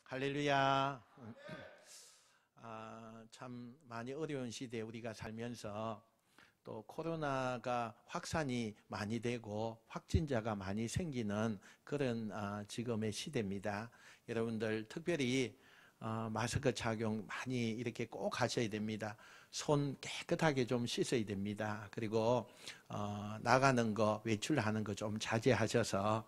할렐루야. 참 많이 어려운 시대에 우리가 살면서 또 코로나가 확산이 많이 되고 확진자가 많이 생기는 그런 지금의 시대입니다. 여러분들 특별히 마스크 착용 많이 이렇게 꼭 하셔야 됩니다. 손 깨끗하게 좀 씻어야 됩니다. 그리고 나가는 거, 외출하는 거 좀 자제하셔서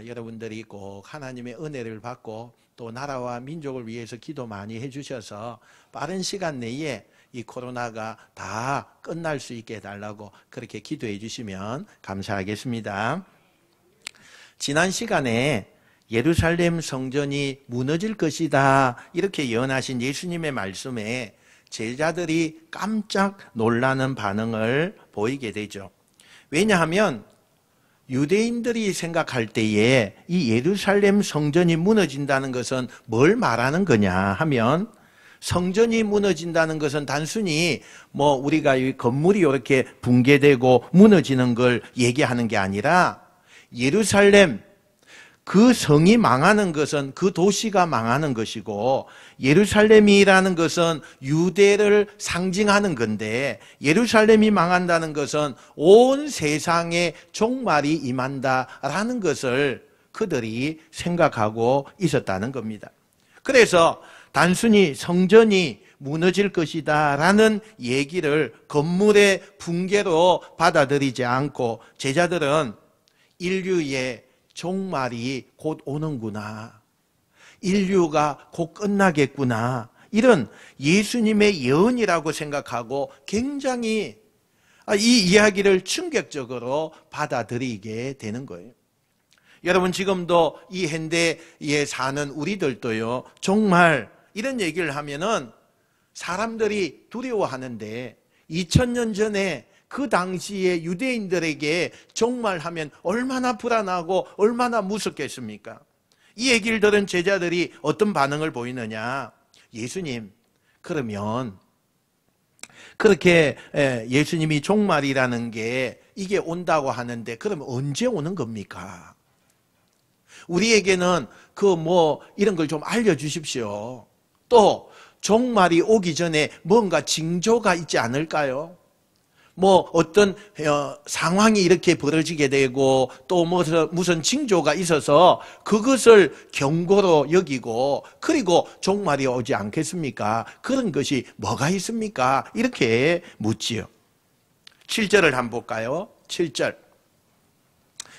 여러분들이 꼭 하나님의 은혜를 받고 또 나라와 민족을 위해서 기도 많이 해주셔서 빠른 시간 내에 이 코로나가 다 끝날 수 있게 해달라고 그렇게 기도해 주시면 감사하겠습니다. 지난 시간에 예루살렘 성전이 무너질 것이다 이렇게 예언하신 예수님의 말씀에 제자들이 깜짝 놀라는 반응을 보이게 되죠. 왜냐하면 유대인들이 생각할 때에 이 예루살렘 성전이 무너진다는 것은 뭘 말하는 거냐 하면, 성전이 무너진다는 것은 단순히 우리가 이 건물이 이렇게 붕괴되고 무너지는 걸 얘기하는 게 아니라, 예루살렘 그 성이 망하는 것은 그 도시가 망하는 것이고, 예루살렘이라는 것은 유대를 상징하는 건데, 예루살렘이 망한다는 것은 온 세상에 종말이 임한다라는 것을 그들이 생각하고 있었다는 겁니다. 그래서 단순히 성전이 무너질 것이다 라는 얘기를 건물의 붕괴로 받아들이지 않고, 제자들은 인류의 종말이 곧 오는구나, 인류가 곧 끝나겠구나, 이런 예수님의 예언이라고 생각하고 굉장히 이 이야기를 충격적으로 받아들이게 되는 거예요. 여러분, 지금도 이 현대에 사는 우리들도요, 정말 이런 얘기를 하면은 사람들이 두려워하는데, 2000년 전에 그 당시에 유대인들에게 종말하면 얼마나 불안하고 얼마나 무섭겠습니까? 이 얘기를 들은 제자들이 어떤 반응을 보이느냐? 예수님, 그러면 그렇게 예수님이 종말이라는 게 이게 온다고 하는데, 그러면 언제 오는 겁니까? 우리에게는 이런 걸 좀 알려주십시오. 또 종말이 오기 전에 뭔가 징조가 있지 않을까요? 어떤 상황이 이렇게 벌어지게 되고 또 무슨 징조가 있어서 그것을 경고로 여기고, 그리고 종말이 오지 않겠습니까? 그런 것이 뭐가 있습니까? 이렇게 묻지요. 7절을 한번 볼까요? 7절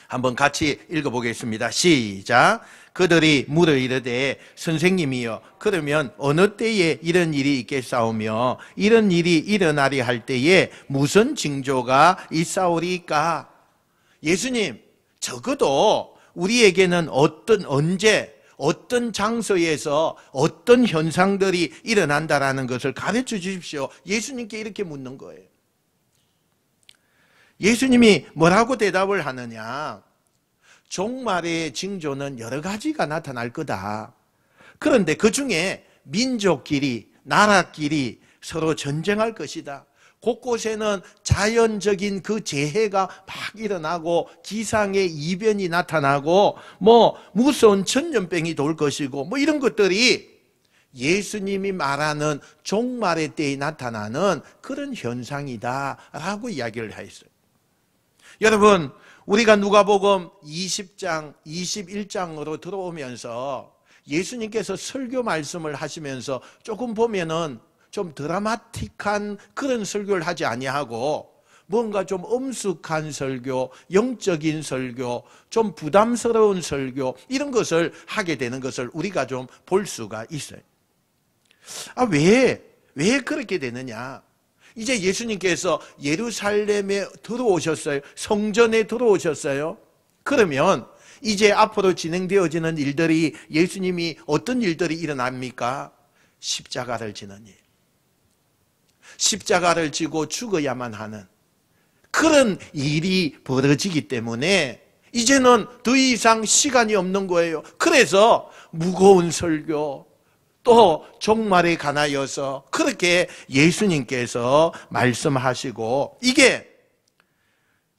한번 같이 읽어보겠습니다. 시작. 그들이 물어 이르되 선생님이여, 그러면 어느 때에 이런 일이 있겠사오며 이런 일이 일어나리 할 때에 무슨 징조가 있사오리까? 예수님, 적어도 우리에게는 언제 어떤 장소에서 어떤 현상들이 일어난다라는 것을 가르쳐 주십시오. 예수님께 이렇게 묻는 거예요. 예수님이 뭐라고 대답을 하느냐? 종말의 징조는 여러 가지가 나타날 거다. 그런데 그 중에 민족끼리, 나라끼리 서로 전쟁할 것이다. 곳곳에는 자연적인 그 재해가 막 일어나고 기상의 이변이 나타나고 무서운 전염병이 돌 것이고 이런 것들이 예수님이 말하는 종말의 때에 나타나는 그런 현상이다라고 이야기를 했어요. 여러분, 우리가 누가복음 20장, 21장으로 들어오면서 예수님께서 설교 말씀을 하시면서 조금 보면은 좀 드라마틱한 그런 설교를 하지 아니하고, 뭔가 좀 엄숙한 설교, 영적인 설교, 좀 부담스러운 설교, 이런 것을 하게 되는 것을 우리가 좀 볼 수가 있어요. 왜 그렇게 되느냐? 이제 예수님께서 예루살렘에 들어오셨어요. 성전에 들어오셨어요. 그러면 이제 앞으로 진행되어지는 일들이, 예수님이 어떤 일들이 일어납니까? 십자가를 지는 일. 십자가를 지고 죽어야만 하는 그런 일이 벌어지기 때문에 이제는 더 이상 시간이 없는 거예요. 그래서 무거운 설교, 또 종말에 관하여서 그렇게 예수님께서 말씀하시고, 이게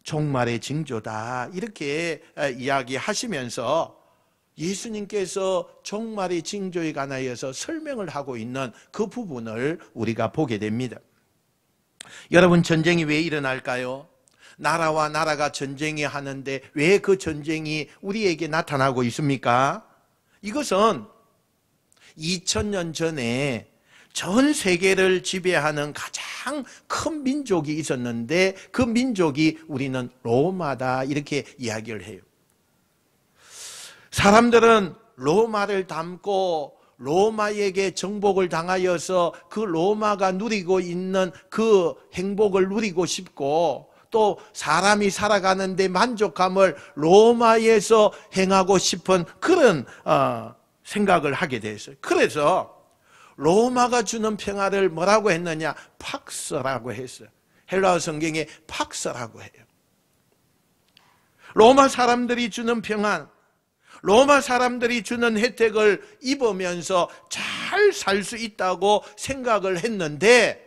종말의 징조다 이렇게 이야기하시면서 예수님께서 종말의 징조에 관하여서 설명을 하고 있는 그 부분을 우리가 보게 됩니다. 여러분, 전쟁이 왜 일어날까요? 나라와 나라가 전쟁이 하는데 왜 그 전쟁이 우리에게 나타나고 있습니까? 이것은 2000년 전에 전 세계를 지배하는 가장 큰 민족이 있었는데 그 민족이 우리는 로마다 이렇게 이야기를 해요. 사람들은 로마를 닮고 로마에게 정복을 당하여서 그 로마가 누리고 있는 그 행복을 누리고 싶고 또 사람이 살아가는데 만족감을 로마에서 행하고 싶은 그런 생각을 하게 됐어요. 그래서 로마가 주는 평화를 뭐라고 했느냐? 팍스라고 했어요. 헬라어 성경에 팍스라고 해요. 로마 사람들이 주는 평안, 로마 사람들이 주는 혜택을 입으면서 잘 살 수 있다고 생각을 했는데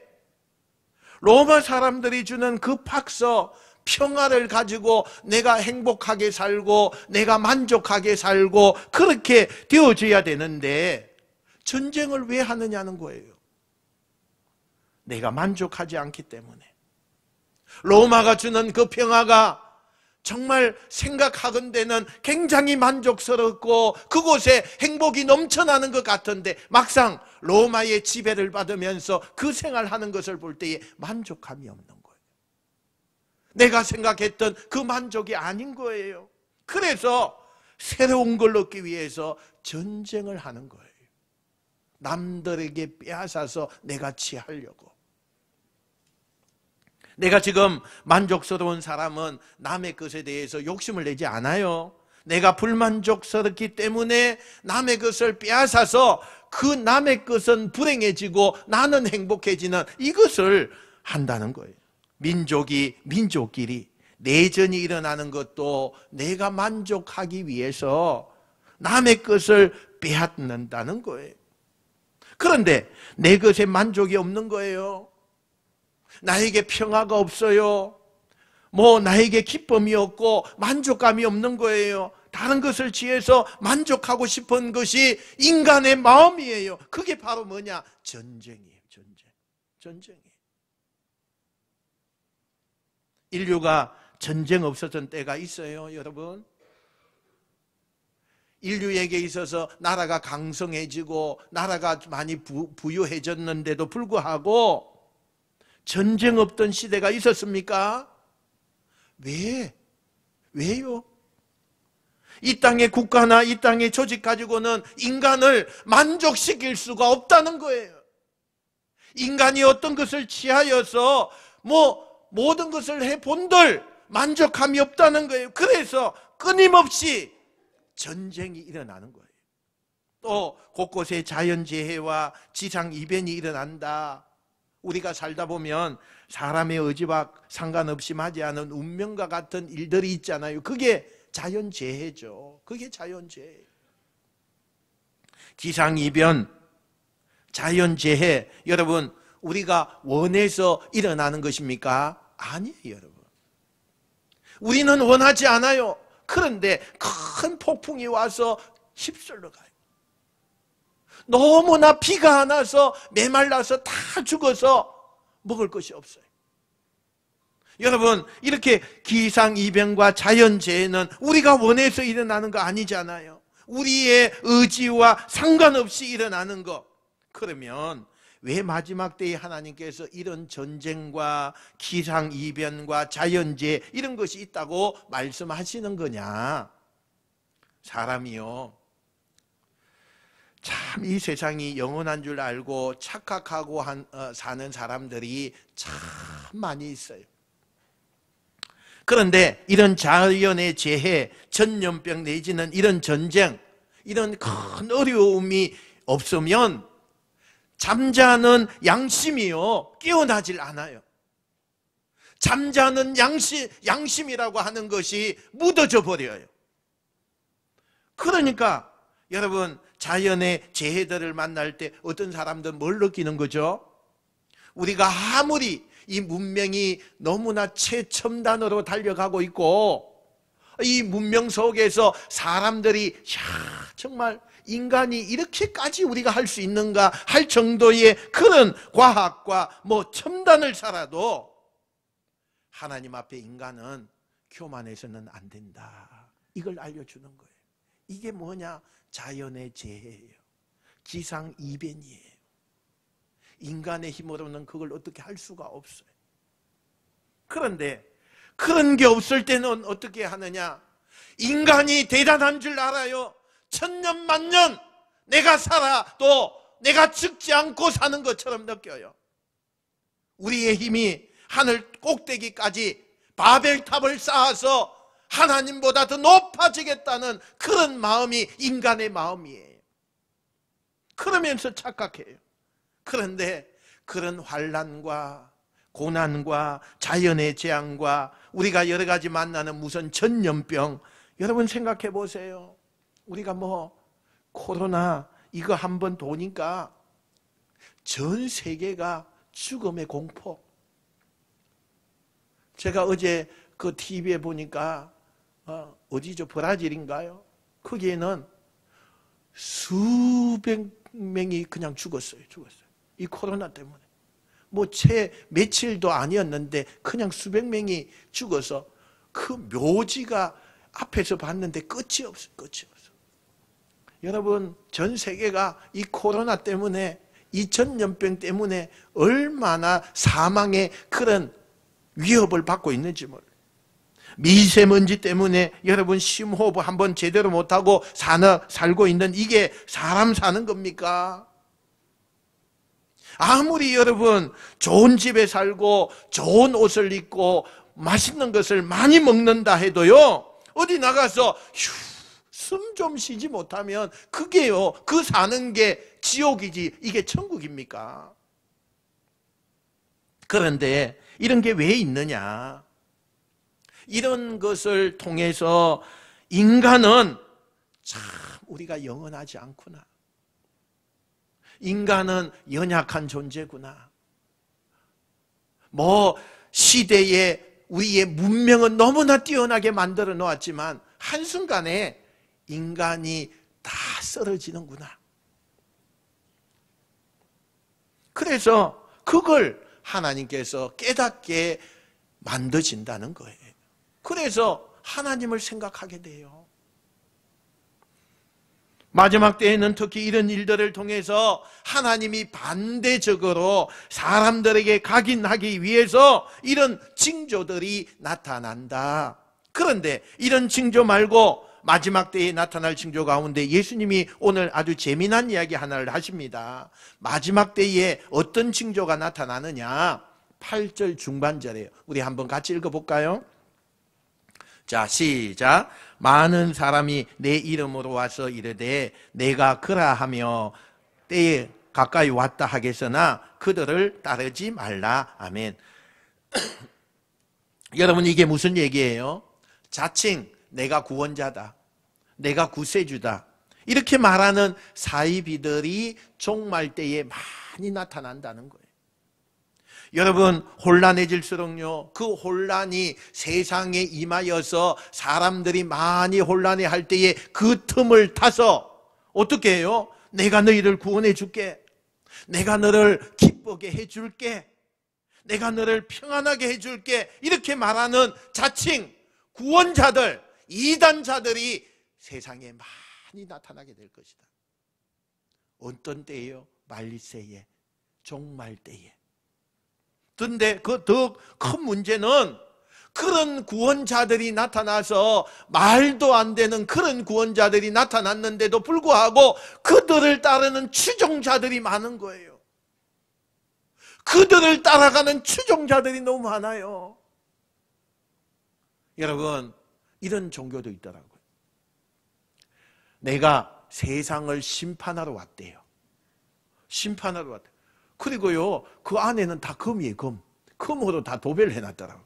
로마 사람들이 주는 그 팍스, 평화를 가지고 내가 행복하게 살고 내가 만족하게 살고 그렇게 되어져야 되는데 전쟁을 왜 하느냐는 거예요. 내가 만족하지 않기 때문에. 로마가 주는 그 평화가 정말 생각하건대는 굉장히 만족스럽고 그곳에 행복이 넘쳐나는 것 같은데 막상 로마의 지배를 받으면서 그 생활하는 것을 볼 때에 만족감이 없는 거예요. 내가 생각했던 그 만족이 아닌 거예요. 그래서 새로운 걸 얻기 위해서 전쟁을 하는 거예요. 남들에게 빼앗아서 내가 취하려고. 내가 지금 만족스러운 사람은 남의 것에 대해서 욕심을 내지 않아요. 내가 불만족스럽기 때문에 남의 것을 빼앗아서 그 남의 것은 불행해지고 나는 행복해지는 이것을 한다는 거예요. 민족이 민족끼리 내전이 일어나는 것도 내가 만족하기 위해서 남의 것을 빼앗는다는 거예요. 그런데 내 것에 만족이 없는 거예요. 나에게 평화가 없어요. 나에게 기쁨이 없고 만족감이 없는 거예요. 다른 것을 취해서 만족하고 싶은 것이 인간의 마음이에요. 그게 바로 뭐냐? 전쟁이에요. 전쟁이에요. 인류가 전쟁 없었던 때가 있어요, 여러분. 인류에게 있어서 나라가 강성해지고 나라가 많이 부유해졌는데도 불구하고 전쟁 없던 시대가 있었습니까? 왜요? 이 땅의 국가나 이 땅의 조직 가지고는 인간을 만족시킬 수가 없다는 거예요. 인간이 어떤 것을 취하여서 모든 것을 해본들 만족함이 없다는 거예요. 그래서 끊임없이 전쟁이 일어나는 거예요. 또 곳곳에 자연재해와 지상이변이 일어난다. 우리가 살다 보면 사람의 의지와 상관없이 맞이하는 운명과 같은 일들이 있잖아요. 그게 자연재해죠. 그게 자연재해. 기상이변, 자연재해, 여러분 우리가 원해서 일어나는 것입니까? 아니에요, 여러분. 우리는 원하지 않아요. 그런데 큰 폭풍이 와서 휩쓸려 가요. 너무나 비가 안 와서 메말라서 다 죽어서 먹을 것이 없어요. 여러분, 이렇게 기상이변과 자연재해는 우리가 원해서 일어나는 거 아니잖아요. 우리의 의지와 상관없이 일어나는 거. 그러면 왜 마지막 때에 하나님께서 이런 전쟁과 기상이변과 자연재해 이런 것이 있다고 말씀하시는 거냐? 사람이요, 참 이 세상이 영원한 줄 알고 착각하고 사는 사람들이 참 많이 있어요. 그런데 이런 자연의 재해, 전염병 내지는 이런 전쟁, 이런 큰 어려움이 없으면 잠자는 양심이요 깨어나질 않아요. 잠자는 양심이라고 하는 것이 묻어져 버려요. 그러니까 여러분, 자연의 재해들을 만날 때 어떤 사람들은 뭘 느끼는 거죠? 우리가 아무리 이 문명이 너무나 최첨단으로 달려가고 있고 이 문명 속에서 사람들이 정말 인간이 이렇게까지 우리가 할 수 있는가 할 정도의 그런 과학과 뭐 첨단을 살아도 하나님 앞에 인간은 교만해서는 안 된다. 이걸 알려주는 거예요. 이게 뭐냐? 자연의 재해예요. 기상이변이에요. 인간의 힘으로는 그걸 어떻게 할 수가 없어요. 그런데 그런 게 없을 때는 어떻게 하느냐? 인간이 대단한 줄 알아요. 천년 만년 내가 살아도 내가 죽지 않고 사는 것처럼 느껴요. 우리의 힘이 하늘 꼭대기까지 바벨탑을 쌓아서 하나님보다 더 높아지겠다는 그런 마음이 인간의 마음이에요. 그러면서 착각해요. 그런데 그런 환난과 고난과 자연의 재앙과 우리가 여러 가지 만나는 무슨 전염병, 여러분 생각해 보세요. 우리가 뭐 코로나 이거 한번 도니까 전 세계가 죽음의 공포. 제가 어제 그 TV에 보니까 어디죠? 브라질인가요? 거기에는 수백 명이 그냥 죽었어요. 이 코로나 때문에. 뭐 채 며칠도 아니었는데 그냥 수백 명이 죽어서 그 묘지가 앞에서 봤는데 끝이 없어. 여러분, 전 세계가 이 코로나 때문에, 이 전염병 때문에 얼마나 사망의 그런 위협을 받고 있는지 몰라요. 미세먼지 때문에 여러분 심호흡 한번 제대로 못하고 살고 있는 이게 사람 사는 겁니까? 아무리 여러분 좋은 집에 살고 좋은 옷을 입고 맛있는 것을 많이 먹는다 해도요, 어디 나가서 숨 좀 쉬지 못하면 그게요, 그 사는 게 지옥이지 이게 천국입니까? 그런데 이런 게 왜 있느냐? 이런 것을 통해서 인간은 참 우리가 영원하지 않구나. 인간은 연약한 존재구나. 뭐 시대에 우리의 문명은 너무나 뛰어나게 만들어 놓았지만 한순간에 인간이 다 쓰러지는구나. 그래서 그걸 하나님께서 깨닫게 만드신다는 거예요. 그래서 하나님을 생각하게 돼요. 마지막 때에는 특히 이런 일들을 통해서 하나님이 반대적으로 사람들에게 각인하기 위해서 이런 징조들이 나타난다. 그런데 이런 징조 말고 마지막 때에 나타날 징조 가운데 예수님이 오늘 아주 재미난 이야기 하나를 하십니다. 마지막 때에 어떤 징조가 나타나느냐? 8절 중반절이에요. 우리 한번 같이 읽어볼까요? 자, 시작. 많은 사람이 내 이름으로 와서 이르되 내가 그라하며 때에 가까이 왔다 하겠으나 그들을 따르지 말라. 아멘. 여러분, 이게 무슨 얘기예요? 자칭 내가 구원자다, 내가 구세주다, 이렇게 말하는 사이비들이 종말 때에 많이 나타난다는 거예요. 여러분, 혼란해질수록요, 그 혼란이 세상에 임하여서 사람들이 많이 혼란해할 때에 그 틈을 타서 어떻게 해요? 내가 너희를 구원해 줄게, 내가 너를 기쁘게 해줄게, 내가 너를 평안하게 해줄게, 이렇게 말하는 자칭 구원자들, 이단자들이 세상에 많이 나타나게 될 것이다. 어떤 때예요? 말리세에, 종말 때에. 그런데 그 더 큰 문제는 그런 구원자들이 나타나서 말도 안 되는 그런 구원자들이 나타났는데도 불구하고 그들을 따르는 추종자들이 많은 거예요. 그들을 따라가는 추종자들이 너무 많아요. 여러분, 이런 종교도 있더라고요. 내가 세상을 심판하러 왔대요. 심판하러 왔대요. 그리고요, 그 안에는 다 금이에요, 금. 금으로 다 도배를 해놨더라고요.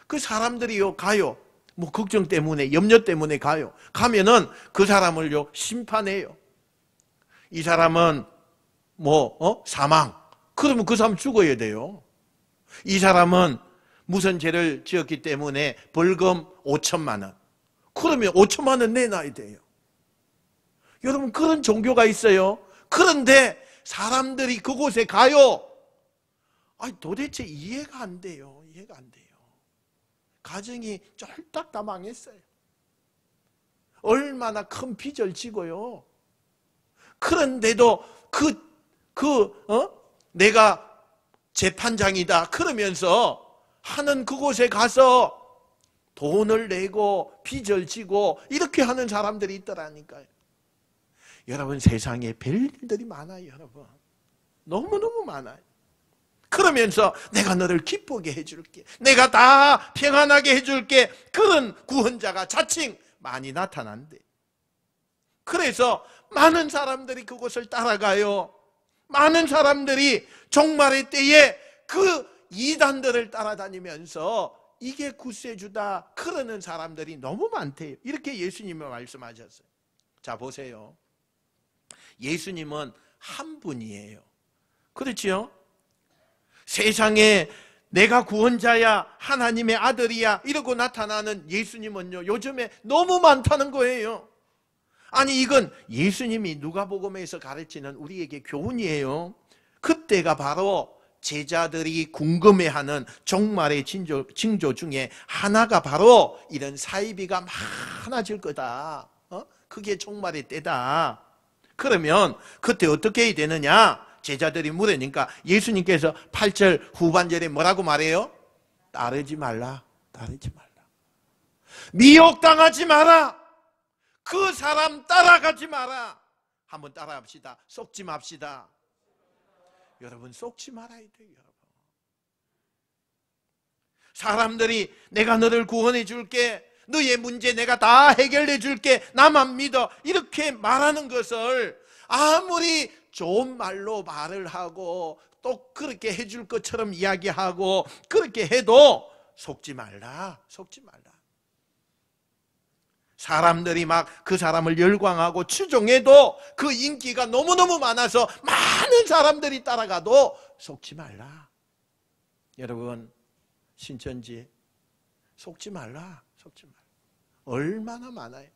그 사람들이요, 가요. 뭐, 걱정 때문에, 염려 때문에 가요. 가면은 그 사람을요, 심판해요. 이 사람은 사망. 그러면 그 사람 죽어야 돼요. 이 사람은 무슨 죄를 지었기 때문에 벌금 5천만 원. 그러면 5천만 원 내놔야 돼요. 여러분, 그런 종교가 있어요. 그런데 사람들이 그곳에 가요. 아니, 도대체 이해가 안 돼요. 이해가 안 돼요. 가정이 쫄딱 다 망했어요. 얼마나 큰 빚을 지고요. 그런데도 내가 재판장이다 그러면서 하는 그곳에 가서 돈을 내고 빚을 지고 이렇게 하는 사람들이 있더라니까요. 여러분, 세상에 별일들이 많아요. 여러분, 너무너무 많아요. 그러면서 내가 너를 기쁘게 해줄게, 내가 다 평안하게 해줄게, 그런 구원자가 자칭 많이 나타난대. 그래서 많은 사람들이 그곳을 따라가요. 많은 사람들이 종말의 때에 그 이단들을 따라다니면서 이게 구세주다 그러는 사람들이 너무 많대요. 이렇게 예수님이 말씀하셨어요. 자, 보세요. 예수님은 한 분이에요. 그렇지요? 세상에 내가 구원자야, 하나님의 아들이야 이러고 나타나는 예수님은요, 요즘에 너무 많다는 거예요. 아니, 이건 예수님이 누가복음에서 가르치는 우리에게 교훈이에요. 그때가 바로 제자들이 궁금해하는 종말의 징조 중에 하나가 바로 이런 사이비가 많아질 거다. 그게 종말의 때다. 그러면 그때 어떻게 해야 되느냐? 제자들이 물으니까 예수님께서 8절 후반절에 뭐라고 말해요? 따르지 말라. 따르지 말라. 미혹당하지 마라. 그 사람 따라가지 마라. 한번 따라합시다. 속지 맙시다. 여러분, 속지 말아야 돼요. 여러분, 사람들이 내가 너를 구원해 줄게, 너의 문제 내가 다 해결해 줄게, 나만 믿어 이렇게 말하는 것을 아무리 좋은 말로 말을 하고 또 그렇게 해줄 것처럼 이야기하고 그렇게 해도 속지 말라. 속지 말라. 사람들이 막 그 사람을 열광하고 추종해도 그 인기가 너무너무 많아서 많은 사람들이 따라가도 속지 말라. 여러분, 신천지 속지 말라. 속지 말라. 얼마나 많아요.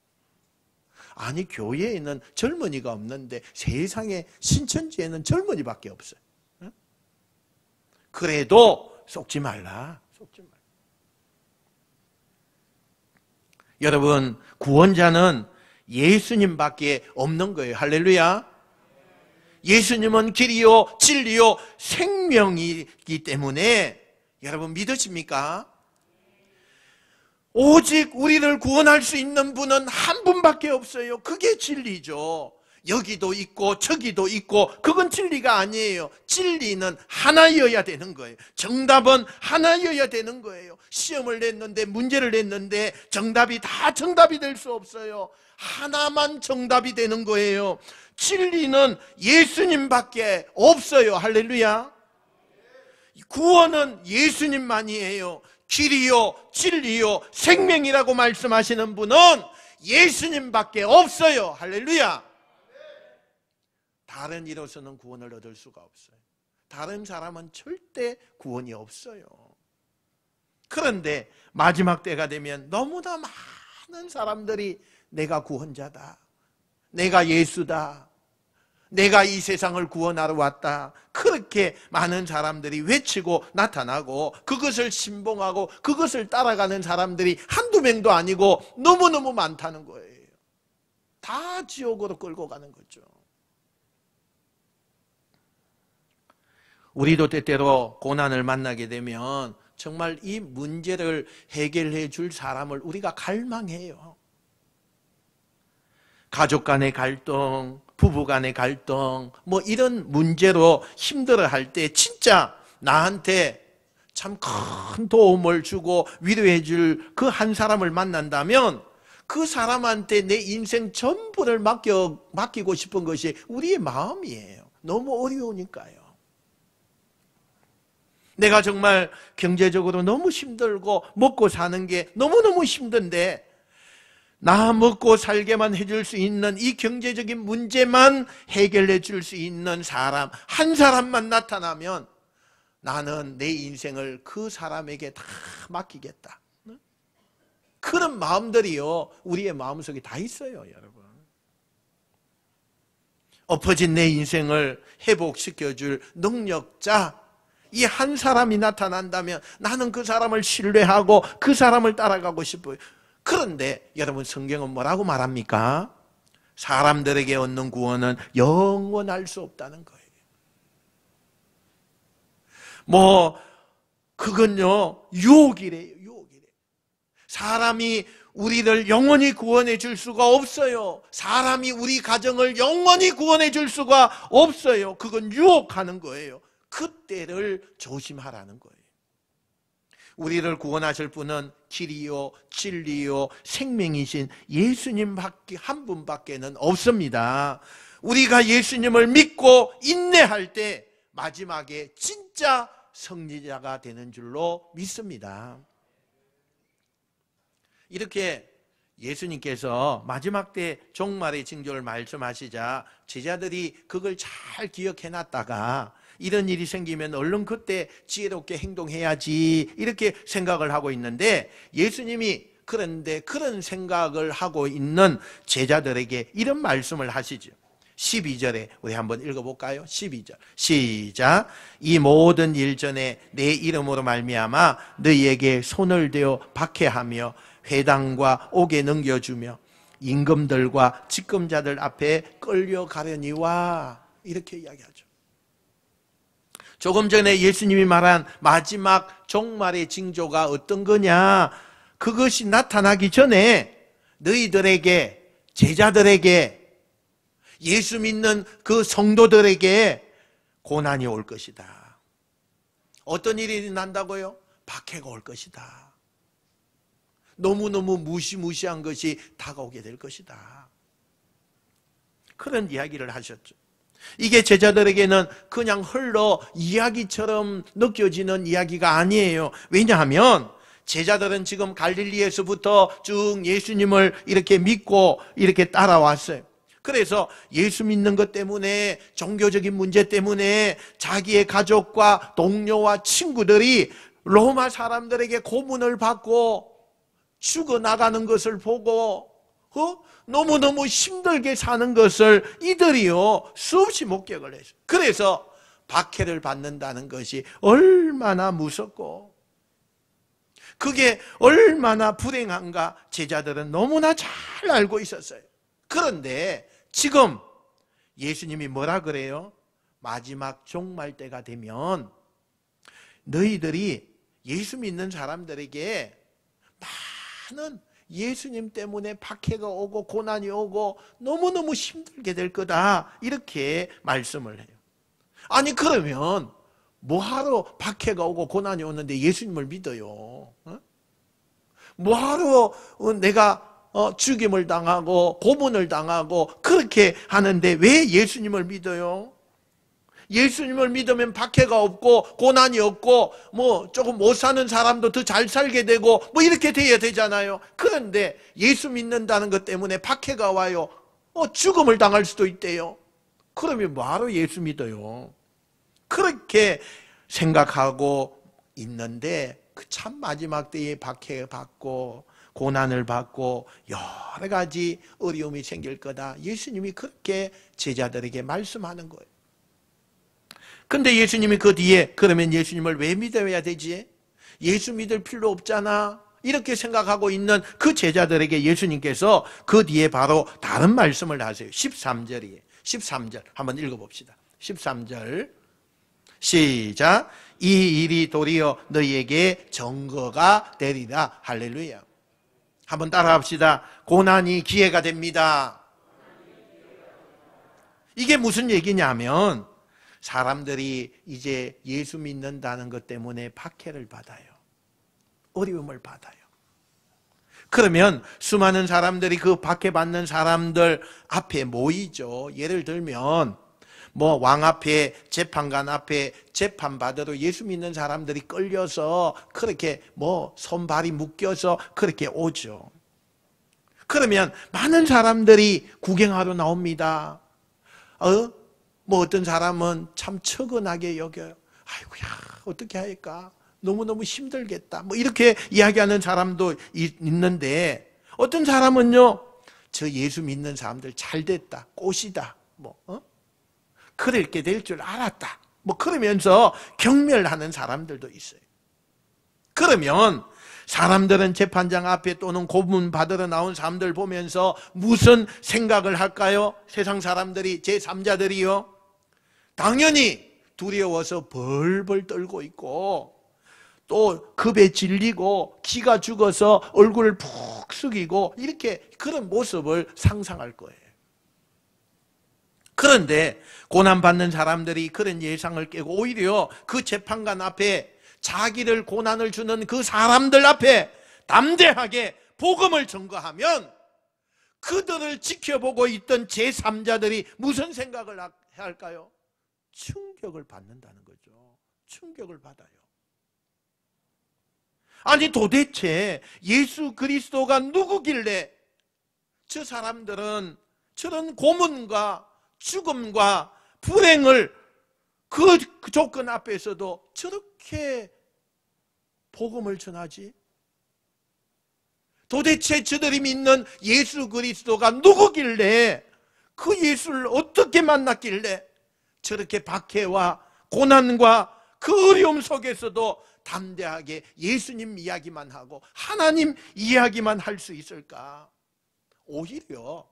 아니, 교회에는 젊은이가 없는데 세상에 신천지에는 젊은이밖에 없어요. 그래도 속지 말라. 속지 말라. 여러분, 구원자는 예수님밖에 없는 거예요. 할렐루야. 예수님은 길이요 진리요 생명이기 때문에 여러분, 믿으십니까? 오직 우리를 구원할 수 있는 분은 한 분밖에 없어요. 그게 진리죠. 여기도 있고 저기도 있고 그건 진리가 아니에요. 진리는 하나여야 되는 거예요. 정답은 하나여야 되는 거예요. 시험을 냈는데, 문제를 냈는데 정답이 다 정답이 될 수 없어요. 하나만 정답이 되는 거예요. 진리는 예수님밖에 없어요. 할렐루야. 구원은 예수님만이에요. 길이요 진리요 생명이라고 말씀하시는 분은 예수님밖에 없어요. 할렐루야. 다른 이로서는 구원을 얻을 수가 없어요. 다른 사람은 절대 구원이 없어요. 그런데 마지막 때가 되면 너무나 많은 사람들이 내가 구원자다, 내가 예수다, 내가 이 세상을 구원하러 왔다, 그렇게 많은 사람들이 외치고 나타나고 그것을 신봉하고 그것을 따라가는 사람들이 한두 명도 아니고 너무너무 많다는 거예요. 다 지옥으로 끌고 가는 거죠. 우리도 때때로 고난을 만나게 되면 정말 이 문제를 해결해 줄 사람을 우리가 갈망해요. 가족 간의 갈등, 부부 간의 갈등, 뭐 이런 문제로 힘들어할 때 진짜 나한테 참 큰 도움을 주고 위로해 줄 그 한 사람을 만난다면 그 사람한테 내 인생 전부를 맡기고 싶은 것이 우리의 마음이에요. 너무 어려우니까요. 내가 정말 경제적으로 너무 힘들고 먹고 사는 게 너무너무 힘든데 나 먹고 살게만 해줄 수 있는 이 경제적인 문제만 해결해 줄 수 있는 사람 한 사람만 나타나면 나는 내 인생을 그 사람에게 다 맡기겠다. 그런 마음들이요 우리의 마음속에 다 있어요. 여러분, 엎어진 내 인생을 회복시켜줄 능력자, 이 한 사람이 나타난다면 나는 그 사람을 신뢰하고 그 사람을 따라가고 싶어요. 그런데 여러분, 성경은 뭐라고 말합니까? 사람들에게 얻는 구원은 영원할 수 없다는 거예요. 그건요, 유혹이래요, 유혹이래요. 사람이 우리를 영원히 구원해 줄 수가 없어요. 사람이 우리 가정을 영원히 구원해 줄 수가 없어요. 그건 유혹하는 거예요. 그때를 조심하라는 거예요. 우리를 구원하실 분은 길이요, 진리요, 생명이신 예수님 한 분밖에는 없습니다. 우리가 예수님을 믿고 인내할 때 마지막에 진짜 승리자가 되는 줄로 믿습니다. 이렇게 예수님께서 마지막 때 종말의 징조를 말씀하시자 제자들이 그걸 잘 기억해놨다가 이런 일이 생기면 얼른 그때 지혜롭게 행동해야지 이렇게 생각을 하고 있는데, 예수님이 그런데 그런 생각을 하고 있는 제자들에게 이런 말씀을 하시죠. 12절에 우리 한번 읽어볼까요? 12절 시작. 이 모든 일 전에 내 이름으로 말미암아 너희에게 손을 대어 박해하며 회당과 옥에 넘겨주며 임금들과 직금자들 앞에 끌려가려니와, 이렇게 이야기하죠. 조금 전에 예수님이 말한 마지막 종말의 징조가 어떤 거냐, 그것이 나타나기 전에 너희들에게, 제자들에게, 예수 믿는 그 성도들에게 고난이 올 것이다. 어떤 일이 난다고요? 박해가 올 것이다. 너무너무 무시무시한 것이 다가오게 될 것이다. 그런 이야기를 하셨죠. 이게 제자들에게는 그냥 흘러 이야기처럼 느껴지는 이야기가 아니에요. 왜냐하면 제자들은 지금 갈릴리에서부터 쭉 예수님을 이렇게 믿고 이렇게 따라왔어요. 그래서 예수 믿는 것 때문에, 종교적인 문제 때문에 자기의 가족과 동료와 친구들이 로마 사람들에게 고문을 받고 죽어나가는 것을 보고 너무너무 힘들게 사는 것을 이들이요 수없이 목격을 했어요. 그래서 박해를 받는다는 것이 얼마나 무섭고 그게 얼마나 불행한가 제자들은 너무나 잘 알고 있었어요. 그런데 지금 예수님이 뭐라 그래요? 마지막 종말 때가 되면 너희들이 예수 믿는 사람들에게 많은 예수님 때문에 박해가 오고 고난이 오고 너무너무 힘들게 될 거다, 이렇게 말씀을 해요. 아니 그러면 뭐하러 박해가 오고 고난이 오는데 예수님을 믿어요? 뭐하러 내가 죽임을 당하고 고문을 당하고 그렇게 하는데 왜 예수님을 믿어요? 예수님을 믿으면 박해가 없고 고난이 없고 조금 못 사는 사람도 더 잘 살게 되고 이렇게 돼야 되잖아요. 그런데 예수 믿는다는 것 때문에 박해가 와요. 죽음을 당할 수도 있대요. 그러면 뭐하러 예수 믿어요? 그렇게 생각하고 있는데 그 참 마지막 때에 박해받고 고난을 받고 여러 가지 어려움이 생길 거다, 예수님이 그렇게 제자들에게 말씀하는 거예요. 근데 예수님이 그 뒤에 그러면 예수님을 왜 믿어야 되지? 예수 믿을 필요 없잖아, 이렇게 생각하고 있는 그 제자들에게 예수님께서 그 뒤에 바로 다른 말씀을 하세요. 13절이에요. 13절 한번 읽어봅시다. 13절 시작. 이 일이 도리어 너희에게 증거가 되리라. 할렐루야. 한번 따라합시다. 고난이 기회가 됩니다. 이게 무슨 얘기냐면 사람들이 이제 예수 믿는다는 것 때문에 박해를 받아요. 어려움을 받아요. 그러면 수많은 사람들이 그 박해받는 사람들 앞에 모이죠. 예를 들면 왕 앞에, 재판관 앞에 재판받으러 예수 믿는 사람들이 끌려서 그렇게 손발이 묶여서 그렇게 오죠. 그러면 많은 사람들이 구경하러 나옵니다. 어떤 사람은 참 처근하게 여겨요. 아이고야, 어떻게 할까? 너무너무 힘들겠다. 이렇게 이야기하는 사람도 있는데, 어떤 사람은요, 저 예수 믿는 사람들 잘 됐다, 꽃이다. 그렇게 될 줄 알았다. 뭐 그러면서 경멸하는 사람들도 있어요. 그러면 사람들은 재판장 앞에 또는 고문 받으러 나온 사람들 보면서 무슨 생각을 할까요? 세상 사람들이, 제3자들이요. 당연히 두려워서 벌벌 떨고 있고, 또 급에 질리고 기가 죽어서 얼굴을 푹 숙이고, 이렇게 그런 모습을 상상할 거예요. 그런데 고난받는 사람들이 그런 예상을 깨고 오히려 그 재판관 앞에 자기를 고난을 주는 그 사람들 앞에 담대하게 복음을 전거하면 그들을 지켜보고 있던 제3자들이 무슨 생각을 할까요? 충격을 받는다는 거죠. 충격을 받아요. 아니 도대체 예수 그리스도가 누구길래 저 사람들은 저런 고문과 죽음과 불행을 그 조건 앞에서도 저렇게 복음을 전하지? 도대체 저들이 믿는 예수 그리스도가 누구길래, 그 예수를 어떻게 만났길래 저렇게 박해와 고난과 그 어려움 속에서도 담대하게 예수님 이야기만 하고 하나님 이야기만 할 수 있을까? 오히려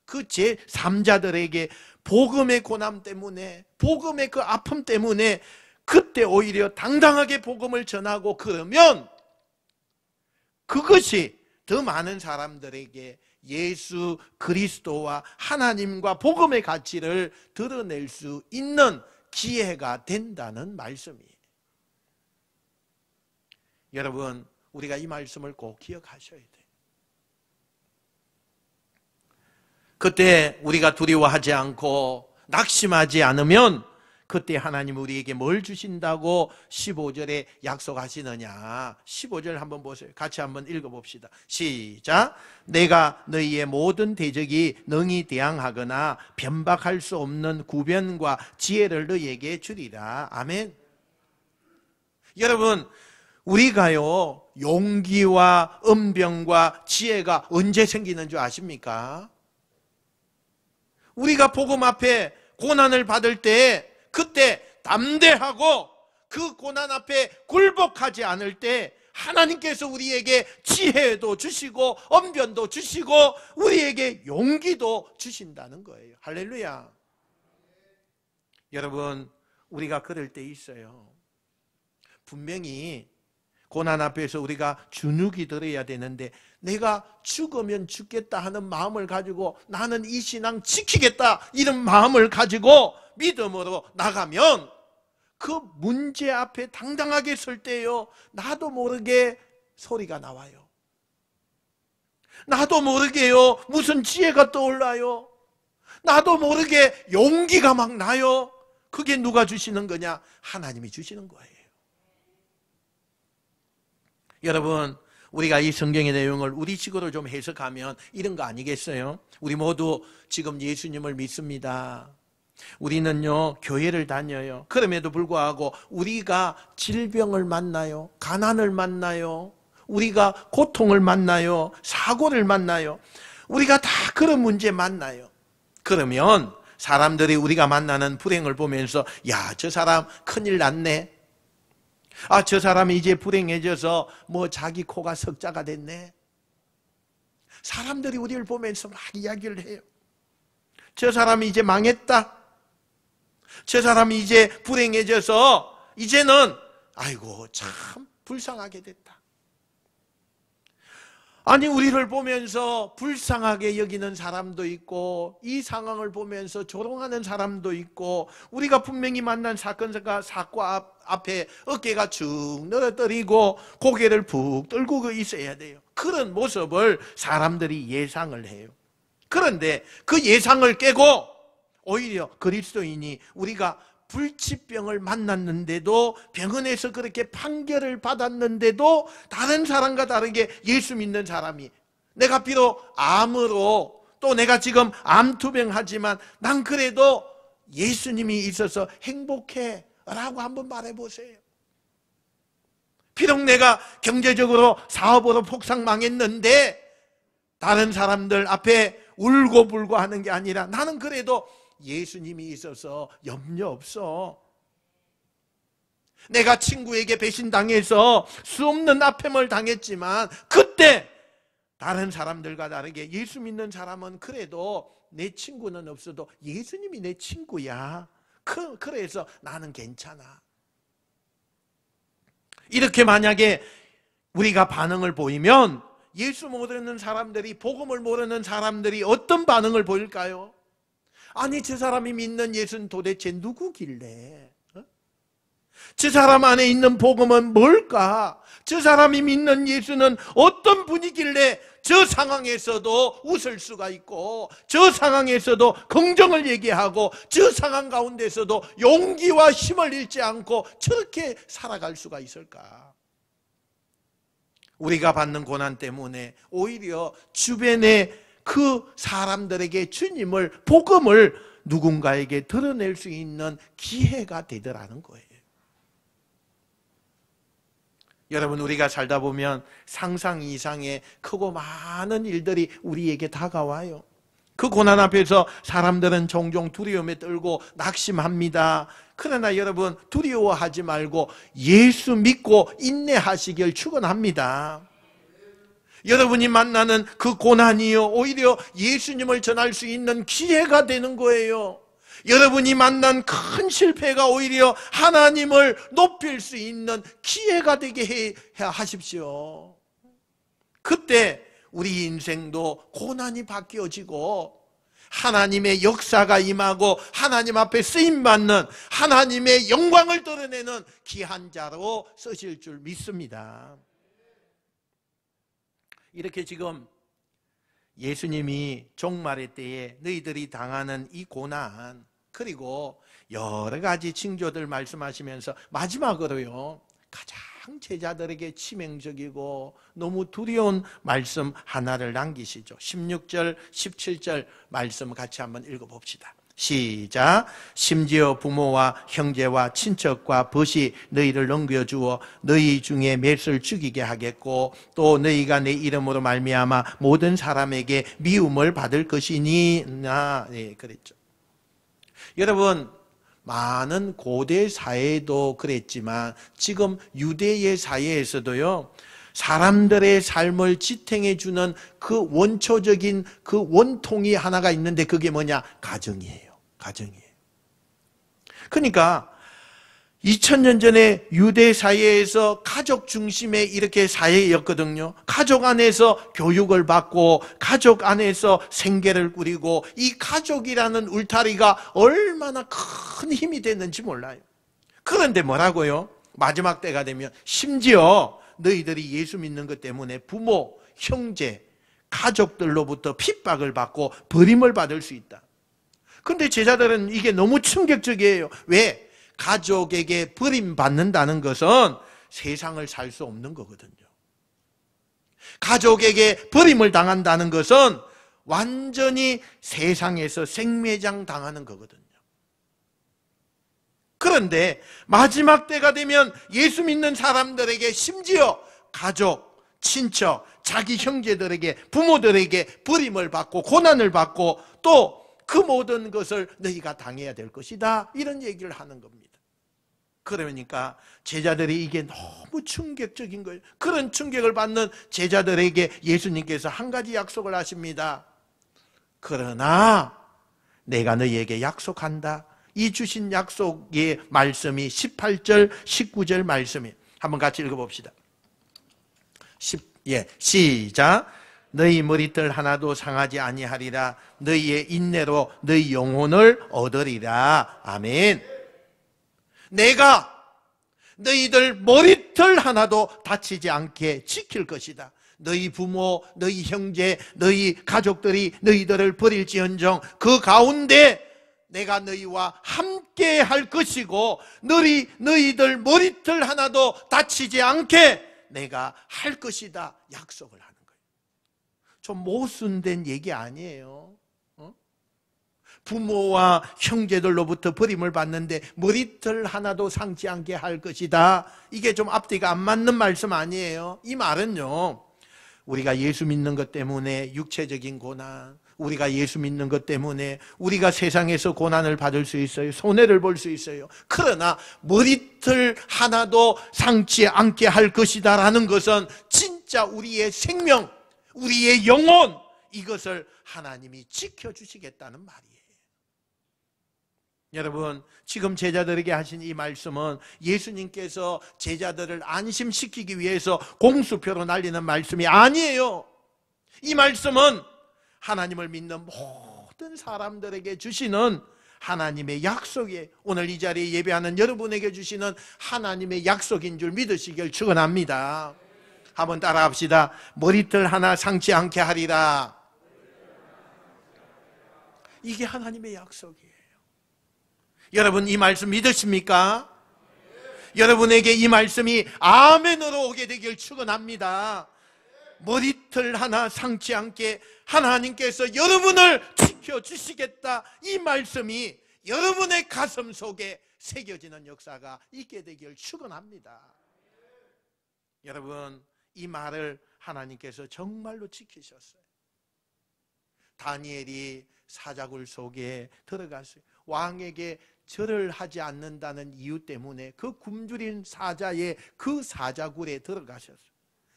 그 제3자들에게 복음의 고난 때문에, 복음의 그 아픔 때문에 그때 오히려 당당하게 복음을 전하고 그러면 그것이 더 많은 사람들에게 예수 그리스도와 하나님과 복음의 가치를 드러낼 수 있는 기회가 된다는 말씀이에요. 여러분, 우리가 이 말씀을 꼭 기억하셔야 돼요. 그때 우리가 두려워하지 않고 낙심하지 않으면 그때 하나님 우리에게 뭘 주신다고 15절에 약속하시느냐. 15절 한번 보세요. 같이 한번 읽어봅시다. 시작. 내가 너희의 모든 대적이 능히 대항하거나 변박할 수 없는 구변과 지혜를 너희에게 주리라. 아멘. 여러분, 우리가요 용기와 은병과 지혜가 언제 생기는 줄 아십니까? 우리가 복음 앞에 고난을 받을 때, 그때 담대하고 그 고난 앞에 굴복하지 않을 때 하나님께서 우리에게 지혜도 주시고 언변도 주시고 우리에게 용기도 주신다는 거예요. 할렐루야. 여러분, 우리가 그럴 때 있어요. 분명히 고난 앞에서 우리가 주눅이 들어야 되는데, 내가 죽으면 죽겠다 하는 마음을 가지고 나는 이 신앙 지키겠다 이런 마음을 가지고 믿음으로 나가면 그 문제 앞에 당당하게 설 때요, 나도 모르게 소리가 나와요. 나도 모르게요 무슨 지혜가 떠올라요. 나도 모르게 용기가 막 나요. 그게 누가 주시는 거냐? 하나님이 주시는 거예요. 여러분, 우리가 이 성경의 내용을 우리식으로 좀 해석하면 이런 거 아니겠어요? 우리 모두 지금 예수님을 믿습니다. 우리는요 교회를 다녀요. 그럼에도 불구하고 우리가 질병을 만나요, 가난을 만나요, 우리가 고통을 만나요, 사고를 만나요. 우리가 다 그런 문제 만나요. 그러면 사람들이 우리가 만나는 불행을 보면서, 야, 저 사람 큰일 났네, 아, 저 사람이 이제 불행해져서 뭐 자기 코가 석자가 됐네. 사람들이 우리를 보면서 막 이야기를 해요. 저 사람이 이제 망했다. 저 사람이 이제 불행해져서 이제는 아이고 참 불쌍하게 됐다. 아니, 우리를 보면서 불쌍하게 여기는 사람도 있고 이 상황을 보면서 조롱하는 사람도 있고, 우리가 분명히 만난 사건 앞에 어깨가 축 늘어뜨리고 고개를 푹 떨고 있어야 돼요. 그런 모습을 사람들이 예상을 해요. 그런데 그 예상을 깨고 오히려 그리스도인이 우리가 불치병을 만났는데도, 병원에서 그렇게 판결을 받았는데도 다른 사람과 다르게 예수 믿는 사람이, 내가 비록 암으로, 또 내가 지금 암투병하지만 난 그래도 예수님이 있어서 행복해 라고 한번 말해보세요. 비록 내가 경제적으로 사업으로 폭삭 망했는데 다른 사람들 앞에 울고불고 하는 게 아니라 나는 그래도 예수님이 있어서 염려 없어. 내가 친구에게 배신당해서 수없는 아픔을 당했지만 그때 다른 사람들과 다르게 예수 믿는 사람은 그래도 내 친구는 없어도 예수님이 내 친구야. 그래서 나는 괜찮아. 이렇게 만약에 우리가 반응을 보이면 예수 모르는 사람들이, 복음을 모르는 사람들이 어떤 반응을 보일까요? 아니, 저 사람이 믿는 예수는 도대체 누구길래? 저 사람 안에 있는 복음은 뭘까? 저 사람이 믿는 예수는 어떤 분이길래 저 상황에서도 웃을 수가 있고, 저 상황에서도 긍정을 얘기하고, 저 상황 가운데서도 용기와 힘을 잃지 않고 저렇게 살아갈 수가 있을까? 우리가 받는 고난 때문에 오히려 주변의 그 사람들에게 주님을, 복음을 누군가에게 드러낼 수 있는 기회가 되더라는 거예요. 여러분, 우리가 살다 보면 상상 이상의 크고 많은 일들이 우리에게 다가와요. 그 고난 앞에서 사람들은 종종 두려움에 떨고 낙심합니다. 그러나 여러분, 두려워하지 말고 예수 믿고 인내하시길 축원합니다. 여러분이 만나는 그 고난이요, 오히려 예수님을 전할 수 있는 기회가 되는 거예요. 여러분이 만난 큰 실패가 오히려 하나님을 높일 수 있는 기회가 되게 하십시오. 그때 우리 인생도 고난이 바뀌어지고 하나님의 역사가 임하고 하나님 앞에 쓰임받는, 하나님의 영광을 드러내는 귀한 자로 쓰실 줄 믿습니다. 이렇게 지금 예수님이 종말의 때에 너희들이 당하는 이 고난, 그리고 여러 가지 징조들 말씀하시면서 마지막으로요, 가장 제자들에게 치명적이고 너무 두려운 말씀 하나를 남기시죠. 16절, 17절 말씀 같이 한번 읽어봅시다. 시작. 심지어 부모와 형제와 친척과 벗이 너희를 넘겨주어 너희 중에 맷을 죽이게 하겠고 또 너희가 내 이름으로 말미암아 모든 사람에게 미움을 받을 것이니. 네, 그랬죠. 여러분, 많은 고대 사회도 그랬지만 지금 유대의 사회에서도요, 사람들의 삶을 지탱해 주는 그 원초적인 그 원통이 하나가 있는데 그게 뭐냐? 가정이에요. 가정이에요. 그러니까 2000년 전에 유대 사회에서 가족 중심의 이렇게 사회였거든요. 가족 안에서 교육을 받고 가족 안에서 생계를 꾸리고 이 가족이라는 울타리가 얼마나 큰 힘이 됐는지 몰라요. 그런데 뭐라고요? 마지막 때가 되면 심지어 너희들이 예수 믿는 것 때문에 부모, 형제, 가족들로부터 핍박을 받고 버림을 받을 수 있다. 그런데 제자들은 이게 너무 충격적이에요. 왜? 가족에게 버림받는다는 것은 세상을 살 수 없는 거거든요. 가족에게 버림을 당한다는 것은 완전히 세상에서 생매장 당하는 거거든요. 그런데 마지막 때가 되면 예수 믿는 사람들에게 심지어 가족, 친척, 자기 형제들에게, 부모들에게 버림을 받고 고난을 받고 또 그 모든 것을 너희가 당해야 될 것이다, 이런 얘기를 하는 겁니다. 그러니까 제자들이 이게 너무 충격적인 거예요. 그런 충격을 받는 제자들에게 예수님께서 한 가지 약속을 하십니다. 그러나 내가 너희에게 약속한다. 이 주신 약속의 말씀이 18절, 19절 말씀이 한번 같이 읽어봅시다. 시작. 너희 머리털 하나도 상하지 아니하리라. 너희의 인내로 너희 영혼을 얻으리라. 아멘. 내가 너희들 머리털 하나도 다치지 않게 지킬 것이다. 너희 부모, 너희 형제, 너희 가족들이 너희들을 버릴지언정 그 가운데 내가 너희와 함께 할 것이고 너희들 머리털 하나도 다치지 않게 내가 할 것이다, 약속을 하는 거예요. 좀 모순된 얘기 아니에요. 부모와 형제들로부터 버림을 받는데 머리털 하나도 상지 않게 할 것이다. 이게 좀 앞뒤가 안 맞는 말씀 아니에요. 이 말은요, 우리가 예수 믿는 것 때문에 육체적인 고난, 우리가 예수 믿는 것 때문에 우리가 세상에서 고난을 받을 수 있어요. 손해를 볼 수 있어요. 그러나 머리털 하나도 상치 않게 할 것이다 라는 것은 진짜 우리의 생명, 우리의 영혼, 이것을 하나님이 지켜주시겠다는 말이에요. 여러분, 지금 제자들에게 하신 이 말씀은 예수님께서 제자들을 안심시키기 위해서 공수표로 날리는 말씀이 아니에요. 이 말씀은 하나님을 믿는 모든 사람들에게 주시는 하나님의 약속이에요. 오늘 이 자리에 예배하는 여러분에게 주시는 하나님의 약속인 줄 믿으시길 축원합니다. 한번 따라합시다. 머리털 하나 상치 않게 하리라. 이게 하나님의 약속이에요. 여러분, 이 말씀 믿으십니까? 여러분에게 이 말씀이 아멘으로 오게 되길 축원합니다. 머리털 하나 상치 않게 하나님께서 여러분을 지켜주시겠다, 이 말씀이 여러분의 가슴 속에 새겨지는 역사가 있게 되길 축원합니다. 여러분, 이 말을 하나님께서 정말로 지키셨어요. 다니엘이 사자굴 속에 들어갔어요. 왕에게 절을 하지 않는다는 이유 때문에 그 굶주린 사자의 그 사자굴에 들어가셨어요.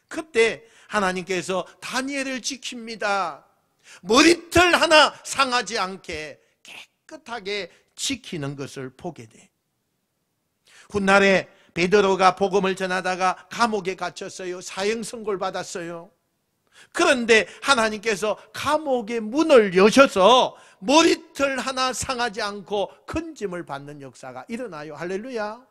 그때 하나님께서 다니엘을 지킵니다. 머리털 하나 상하지 않게 깨끗하게 지키는 것을 보게 돼. 훗날에 베드로가 복음을 전하다가 감옥에 갇혔어요. 사형 선고를 받았어요. 그런데 하나님께서 감옥의 문을 여셔서 머리털 하나 상하지 않고 큰 짐을 받는 역사가 일어나요. 할렐루야.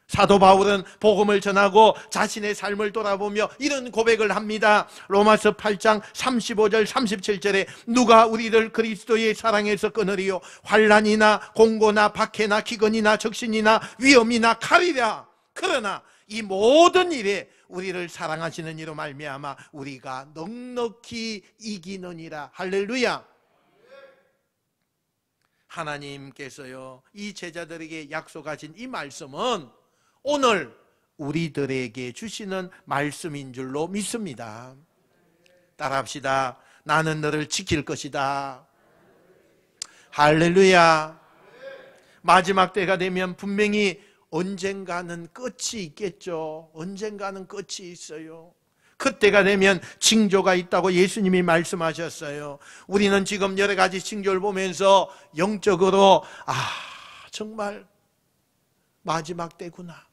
사도 바울은 복음을 전하고 자신의 삶을 돌아보며 이런 고백을 합니다. 로마서 8장 35절 37절에 누가 우리를 그리스도의 사랑에서 끊으리요? 환난이나 공고나 박해나 기근이나 적신이나 위험이나 칼이라. 그러나 이 모든 일에 우리를 사랑하시는 이로 말미암아 우리가 넉넉히 이기느니라. 할렐루야. 하나님께서요, 이 제자들에게 약속하신 이 말씀은 오늘 우리들에게 주시는 말씀인 줄로 믿습니다. 따라합시다. 나는 너를 지킬 것이다. 할렐루야. 마지막 때가 되면 분명히 언젠가는 끝이 있겠죠. 언젠가는 끝이 있어요. 그때가 되면 징조가 있다고 예수님이 말씀하셨어요. 우리는 지금 여러 가지 징조를 보면서 영적으로 정말 마지막 때구나.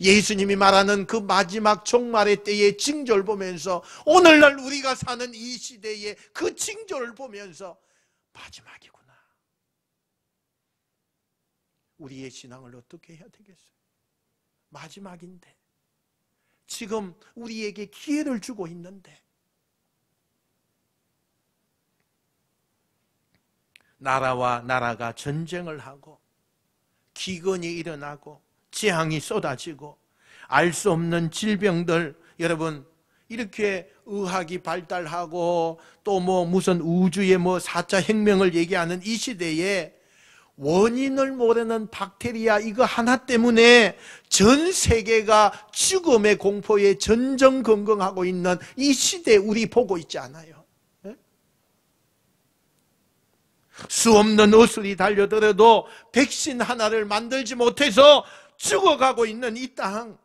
예수님이 말하는 그 마지막 종말의 때의 징조를 보면서 오늘날 우리가 사는 이 시대의 그 징조를 보면서 마지막이구나. 우리의 신앙을 어떻게 해야 되겠어요? 마지막인데, 지금 우리에게 기회를 주고 있는데, 나라와 나라가 전쟁을 하고 기근이 일어나고 재앙이 쏟아지고 알 수 없는 질병들, 여러분 이렇게 의학이 발달하고 또 무슨 우주의 4차 혁명을 얘기하는 이 시대에 원인을 모르는 박테리아 이거 하나 때문에 전 세계가 죽음의 공포에 전전긍긍하고 있는 이 시대 우리 보고 있지 않아요? 수 없는 어술이 달려들어도 백신 하나를 만들지 못해서 죽어가고 있는 이 땅,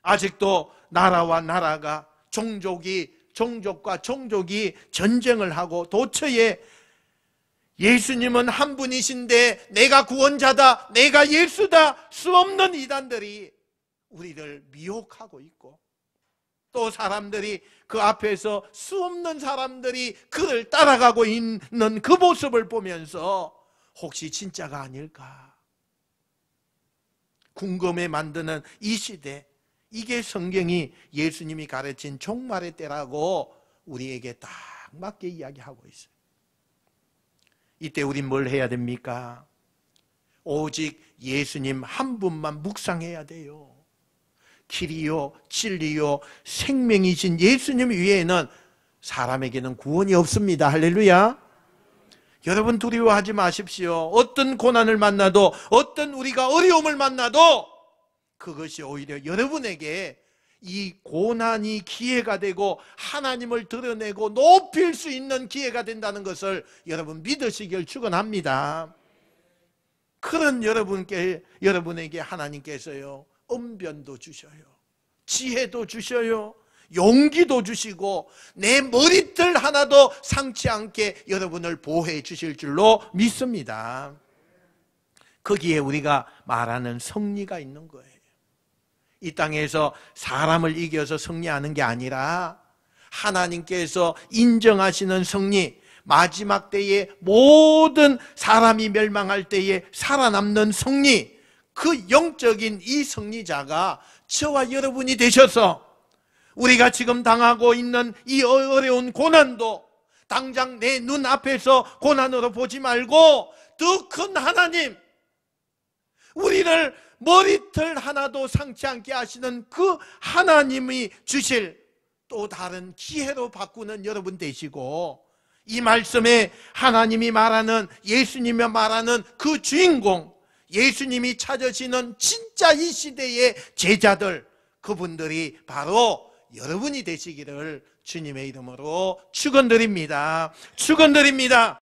아직도 나라와 나라가 종족과 종족이 전쟁을 하고 도처에 예수님은 한 분이신데 내가 구원자다, 내가 예수다, 수 없는 이단들이 우리를 미혹하고 있고, 또 사람들이 그 앞에서 수 없는 사람들이 그를 따라가고 있는 그 모습을 보면서 혹시 진짜가 아닐까 궁금해 만드는 이 시대, 이게 성경이 예수님이 가르친 종말의 때라고 우리에게 딱 맞게 이야기하고 있어요. 이때 우린 뭘 해야 됩니까? 오직 예수님 한 분만 묵상해야 돼요. 길이요 진리요 생명이신 예수님 외에는 사람에게는 구원이 없습니다. 할렐루야. 여러분 두려워하지 마십시오. 어떤 고난을 만나도, 어떤 우리가 어려움을 만나도 그것이 오히려 여러분에게 이 고난이 기회가 되고 하나님을 드러내고 높일 수 있는 기회가 된다는 것을 여러분 믿으시길 축원합니다. 그런 여러분에게 하나님께서요, 언변도 주셔요, 지혜도 주셔요, 용기도 주시고 내 머리털 하나도 상치 않게 여러분을 보호해 주실 줄로 믿습니다. 거기에 우리가 말하는 승리가 있는 거예요. 이 땅에서 사람을 이겨서 승리하는 게 아니라 하나님께서 인정하시는 승리, 마지막 때에 모든 사람이 멸망할 때에 살아남는 승리, 그 영적인 이 승리자가 저와 여러분이 되셔서 우리가 지금 당하고 있는 이 어려운 고난도 당장 내 눈앞에서 고난으로 보지 말고 더 큰 하나님, 우리를 머리털 하나도 상치 않게 하시는 그 하나님이 주실 또 다른 기회로 바꾸는 여러분 되시고, 이 말씀에 하나님이 말하는, 예수님이 말하는 그 주인공, 예수님이 찾으시는 진짜 이 시대의 제자들, 그분들이 바로 여러분이 되시기를 주님의 이름으로 축원드립니다. 축원드립니다.